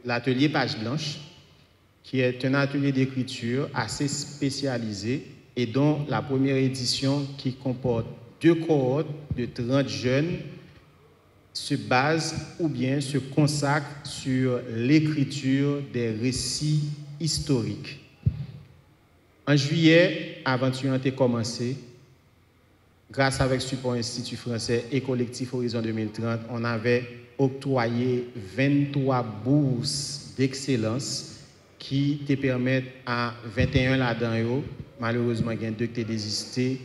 l'atelier Page Blanche, qui est un atelier d'écriture assez spécialisé et dont la première édition, qui comporte 2 cohortes de 30 jeunes, se base ou bien se consacre sur l'écriture des récits historiques. En juillet, l'aventure a commencé. Grâce avec Support Institut français et Collectif Horizon 2030, on avait octroyé 23 bourses d'excellence qui te permettent à 21 là-dedans, malheureusement, il y a 2 qui ont désisté,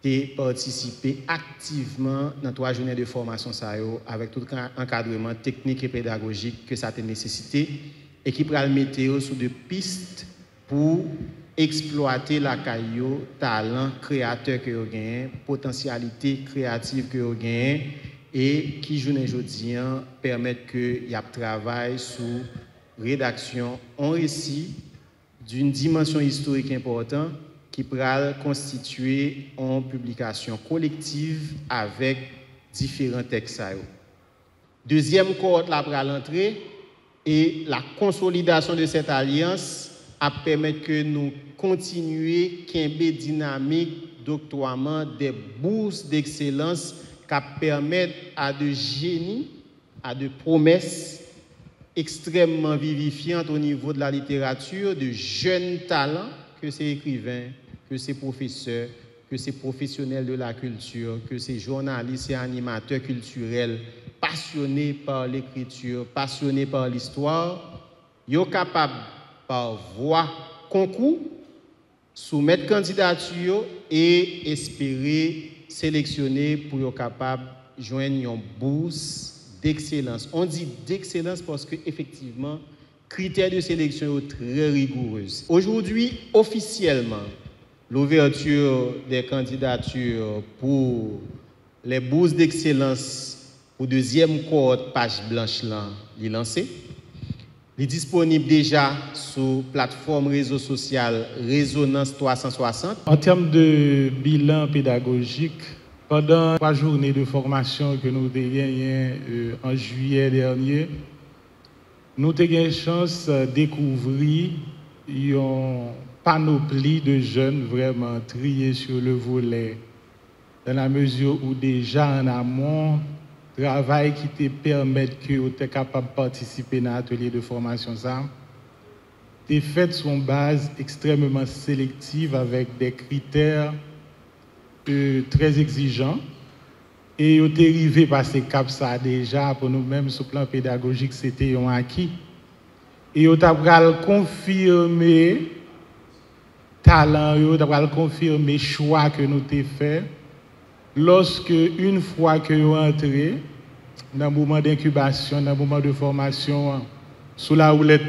de participer activement dans 3 journées de formation avec tout encadrement technique et pédagogique que ça a nécessité et qui pourra le mettre sur des pistes pour exploiter la caillou, talent créateur que vous avez, potentialité créative que vous avez et qui, journée aujourd'hui, permettent qu'il y ait travail sur rédaction en récit d'une dimension historique importante qui pourra constituer en publication collective avec différents textes. Deuxième cohorte là pour l'entrée et la consolidation de cette alliance a permis que nous continuions une dynamique d'octroiement des bourses d'excellence qui permettent à de génies, à de promesses extrêmement vivifiantes au niveau de la littérature, de jeunes talents, que c'est écrivains, que c'est professeurs, que c'est professionnels de la culture, que c'est journalistes et animateurs culturels passionnés par l'écriture, passionnés par l'histoire, ils sont capables par voie concours soumettre candidature et espérer sélectionner pour être capable de joindre une bourse d'excellence. On dit d'excellence parce qu'effectivement, critères de sélection sont très rigoureux. Aujourd'hui, officiellement, l'ouverture des candidatures pour les bourses d'excellence pour deuxième cohorte Page Blanche là, est lancée. Il est disponible déjà sur plateforme réseau social Résonance 360. En termes de bilan pédagogique, pendant 3 journées de formation que nous avons gagnées en juillet dernier, nous avons eu la chance de découvrir une panoplie de jeunes vraiment triés sur le volet, dans la mesure où déjà en amont, travail qui te permet que tu es capable de participer à l'atelier de formation, ça, tu es fait sur une base extrêmement sélective avec des critères très exigeants. Et tu es arrivé par ces caps ça déjà, pour nous-mêmes, sur le plan pédagogique, c'était un acquis. Et tu as confirmé talent, tu as confirmé choix que nous t'ai fait. Lorsque, une fois que vous entrez dans le moment d'incubation, dans le moment de formation, sous la houlette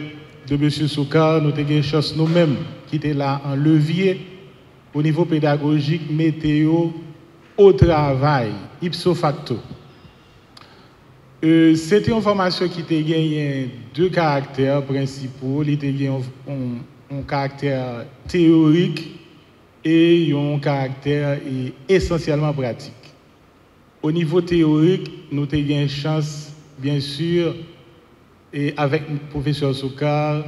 de M. Soukar, nous avons une chance nous-mêmes qui étaient là en levier au niveau pédagogique, météo, au travail, ipso facto. C'était une formation qui a gagné 2 caractères principaux. Il a gagné un caractère théorique et un caractère essentiellement pratique. Au niveau théorique, nous avons eu une chance, bien sûr, et avec le professeur Soukar,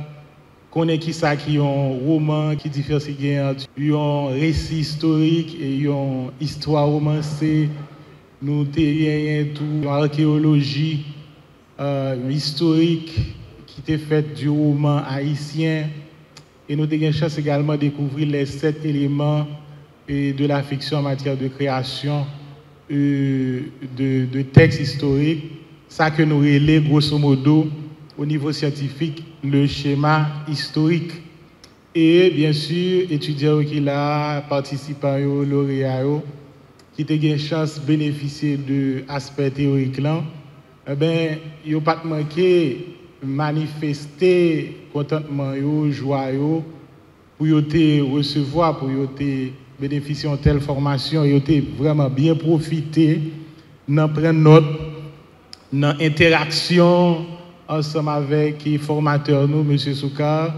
qu'on ait qui ça qui ont un roman qui différencie entre un récit historique et une histoire romancée. Nous avons eu une archéologie historique qui était faite du roman haïtien. Et nous avons eu une chance également de découvrir les 7 éléments de la fiction en matière de création de textes historiques. Ça que nous relève grosso modo au niveau scientifique le schéma historique. Et bien sûr, étudiants qui ont participé aux lauréats, qui ont eu une chance de bénéficier de l'aspect théorique là, eh bien, ils n'ont pas manqué manifester contentement, joie, pour recevoir, pour bénéficier de telle formation, ils ont vraiment bien profité, d'en prendre note, dans l'interaction ensemble avec les formateurs, nous, M. Soukar.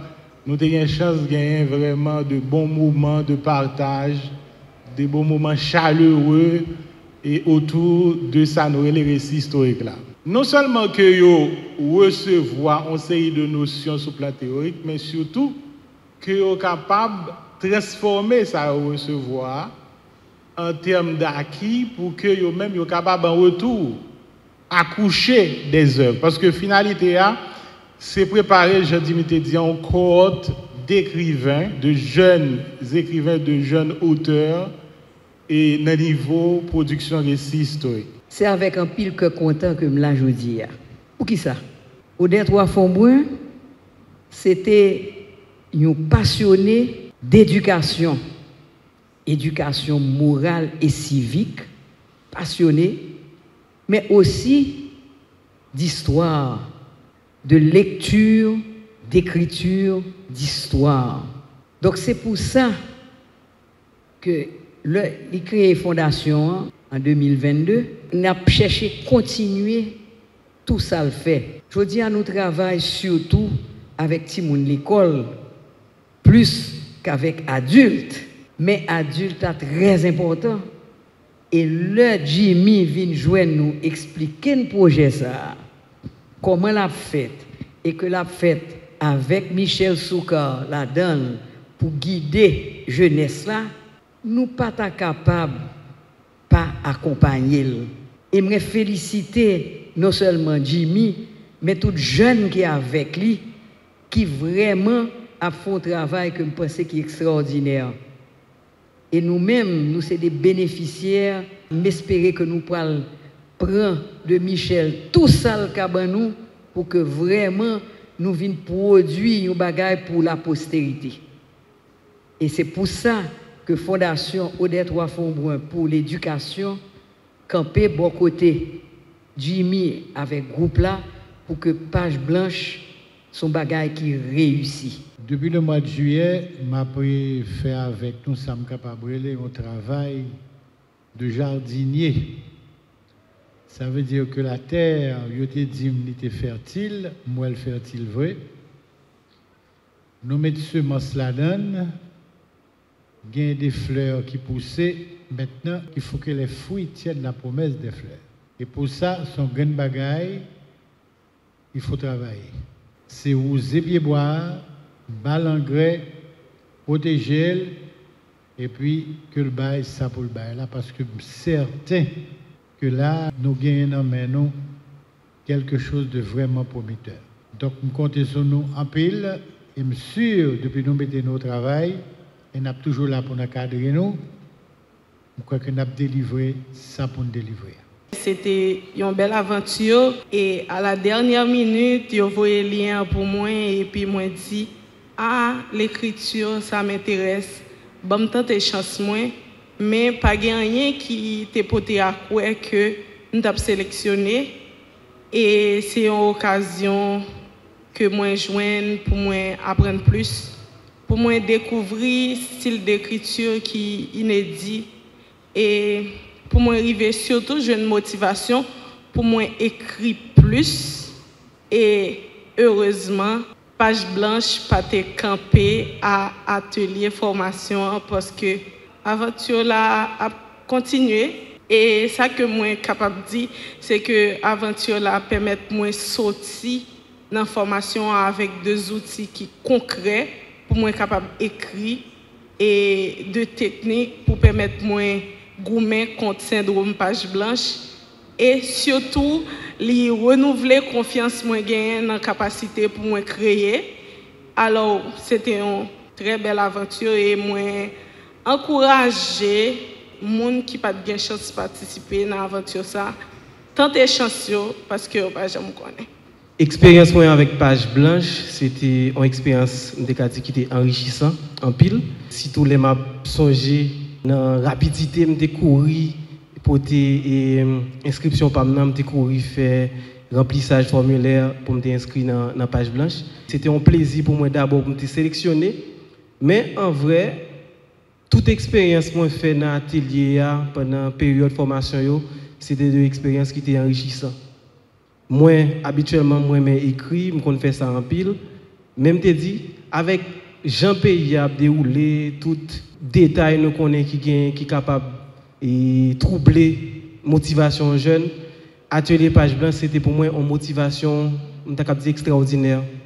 Nous avons eu une chance de gagner vraiment de bons moments de partage, de bons moments chaleureux et autour de ça, nous les récits historiques là. non seulement que yo recevoir une série de notions sur le plan théorique, mais surtout que yo capable de transformer ça recevoir en termes d'acquis pour que yo même yo capable en retour accoucher des œuvres. Parce que finalité c'est préparer, je dis, une cohorte d'écrivains, de jeunes auteurs et dans le niveau production récit historique. C'est avec un pile que content que me l'a jodi. Pour qui ça? Odette Fonbrun, c'était un passionné d'éducation, éducation morale et civique, passionné, mais aussi d'histoire, de lecture, d'écriture, d'histoire. Donc c'est pour ça que il créé Fondation en 2022. On a cherché à continuer tout ça le fait. Je dis à nous travaillons surtout avec Timoun l'école, plus qu'avec adultes. Mais adultes est très important. Et le Jimmy vient joindre nous expliquer le projet ça. Comment l'a fait et que l'a fait avec Michel Soukar la donne pour guider jeunesse là, nous pas capables pas accompagner. Et me féliciter non seulement Jimmy mais tout jeune qui est avec lui qui vraiment a fait un travail que je pense qui est extraordinaire. Et nous-mêmes, nous sommes des bénéficiaires, m'espérer que nous pourrons prendre de Michel tout ça le cabanou pour que vraiment nous venions produire un bagage pour la postérité. Et c'est pour ça que Fondation Odette Fonbrun pour l'éducation campé bon côté Jimmy avec groupe là pour que Page Blanche son bagage qui réussit. Depuis le mois de juillet, m'a pris faire avec nous sommes capables un travail de jardinier. Ça veut dire que la terre, il était dit était fertile, moi elle fertile vrai. Nous mettons semences là-dedans, il y a des fleurs qui poussaient. Maintenant, il faut que les fruits tiennent la promesse des fleurs. Et pour ça, son grand bagaille, il faut travailler. C'est oser bien boire, bal engrais, protéger, et puis que le bail, ça pour le bail là, parce que certain que là, nous gagnons maintenant quelque chose de vraiment prometteur. Donc, nous comptons sur nous en pile, et je suis sûr, depuis nous mettons nos travail, et nous sommes toujours là pour nous cadrer nous, je crois que nous avons délivré ça pour nous délivrer. C'était une belle aventure et à la dernière minute, ils ont envoyé le lien pour moi et puis moi dit l'écriture ça m'intéresse. Bon temps de chance moi mais pas rien qui t'est porté à quoi que nous avons sélectionné et c'est une occasion que moi joindre pour moi apprendre plus, pour moi découvrir style d'écriture qui est inédit et pour moi arriver surtout j'ai une motivation pour moi écrire plus et heureusement Page Blanche pas été campée à atelier formation parce que aventure là a continué et ça que moi capable dire c'est que aventure là permet moi sortir dans formation avec deux outils qui concrets pour moi capable écrire et de techniques pour permettre moi goumer contre syndrome Page Blanche et surtout li renouveler confiance moi gain dans capacité pour moi créer. Alors c'était une très belle aventure et moi encourager monde qui pas de chance participer dans aventure ça tenter chance parce que pas jamais connaît. Expérience moi avec Page Blanche, c'était une expérience qui était enrichissante en pile. Si tous les m'a songé dans rapidité me courir pour inscription par me courir faire remplissage formulaire pour me inscrire dans Page Blanche. C'était un plaisir pour moi d'abord pour me sélectionner mais en vrai toute expérience moi fait dans atelier pendant période de formation c'était des expériences qui étaient enrichissantes. Moi habituellement moi écrit, me connais faire ça en pile, même te dit avec Jean Pays a déroulé tout détail nous connaît qui capable et troubler motivation jeune Atelier Page Blanche, c'était pour moi une motivation, extraordinaire.